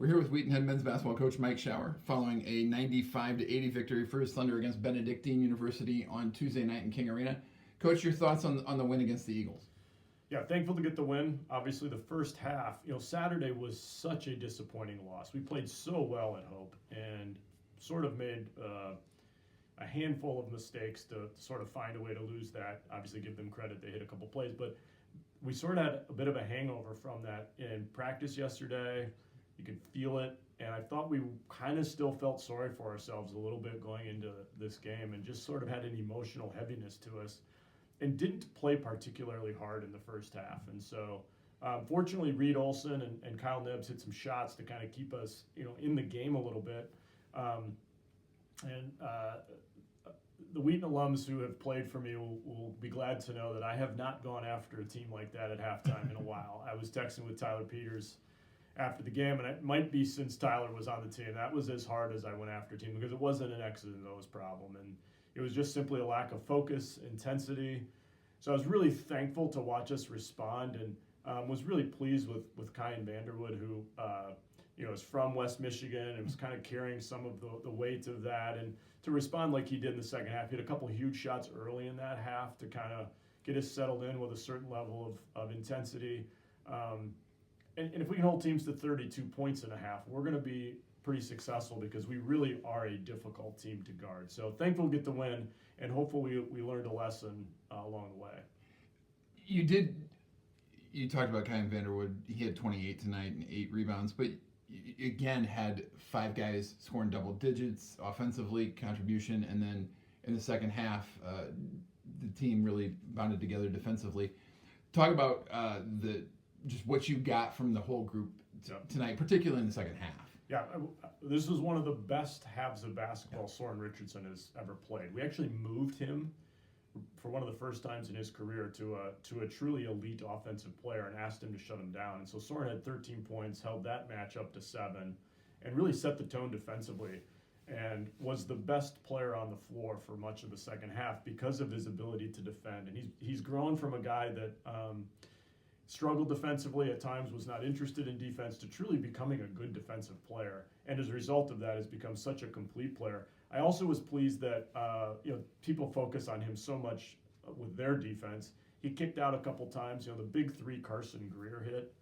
We're here with Wheaton head men's basketball coach Mike Schauer following a 95-80 victory for his Thunder against Benedictine University on Tuesday night in King Arena. Coach, your thoughts on the win against the Eagles? Yeah, thankful to get the win. Obviously, the first half, Saturday was such a disappointing loss. We played so well at Hope and sort of made a handful of mistakes to sort of find a way to lose that. Obviously, give them credit, they hit a couple plays, but we sort of had a bit of a hangover from that in practice yesterday. You could feel it, and I thought we kind of still felt sorry for ourselves a little bit going into this game and just sort of had an emotional heaviness to us and didn't play particularly hard in the first half. And so fortunately, Reed Olson and Kyle Nibbs hit some shots to kind of keep us in the game a little bit. The Wheaton alums who have played for me will be glad to know that I have not gone after a team like that at halftime in a while. I was texting with Tyler Peters after the game, and it might be since Tyler was on the team. That was as hard as I went after a team because it wasn't an X's and O's problem, and it was just simply a lack of focus, intensity. So I was really thankful to watch us respond, and was really pleased with Kyan Vanderwood, who is from West Michigan and was kind of carrying some of the weight of that, and to respond like he did in the second half. He had a couple of huge shots early in that half to kind of get us settled in with a certain level of intensity. And if we can hold teams to 32 points in a half, we're going to be pretty successful because we really are a difficult team to guard. So thankful to get the win, and hopefully we learned a lesson along the way. You talked about Kyan Vanderwood. He had 28 tonight and 8 rebounds, but you again had 5 guys scoring double digits offensively, contribution, and then in the second half, the team really bonded together defensively. Talk about just what you got from the whole group tonight, particularly in the second half. Yeah, this was one of the best halves of basketball Soren Richardson has ever played. We actually moved him for one of the first times in his career to a truly elite offensive player and asked him to shut him down. And so Soren had 13 points, held that match up to 7, and really set the tone defensively, and was the best player on the floor for much of the second half because of his ability to defend. And he's grown from a guy that struggled defensively at times, was not interested in defense, to truly becoming a good defensive player. And as a result of that, has become such a complete player. I also was pleased that people focus on him so much with their defense. He kicked out a couple times. The big 3 Carson Greer hit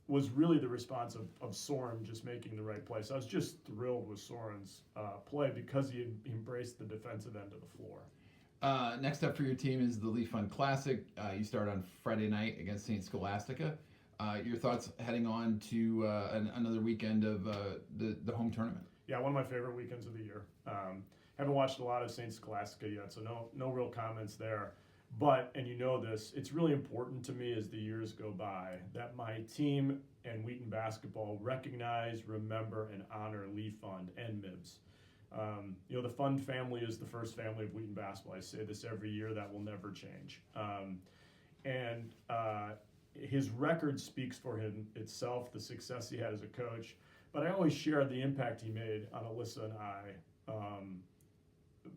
was really the response of Soren just making the right play. So I was just thrilled with Soren's play because he embraced the defensive end of the floor. Next up for your team is the Leaf Fund Classic. You start on Friday night against St. Scholastica. Your thoughts heading on to another weekend of the home tournament? Yeah, one of my favorite weekends of the year. Haven't watched a lot of St. Scholastica yet, so no real comments there. But, and this, it's really important to me as the years go by that my team and Wheaton basketball recognize, remember, and honor Leaf Fund and Mibbs. The Fund family is the first family of Wheaton basketball. I say this every year, that will never change. His record speaks for him itself, the success he had as a coach. But I always share the impact he made on Alyssa and I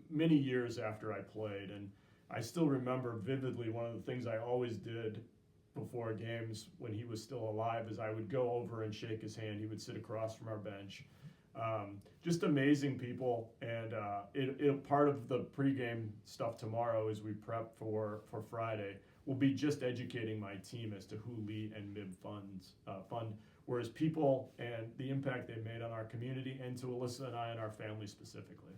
many years after I played. And I still remember vividly one of the things I always did before games when he was still alive is I would go over and shake his hand. He would sit across from our bench. Just amazing people, and part of the pregame stuff tomorrow as we prep for Friday will be just educating my team as to who Lee and Mib Fund were as people and the impact they made on our community and to Alyssa and I and our family specifically.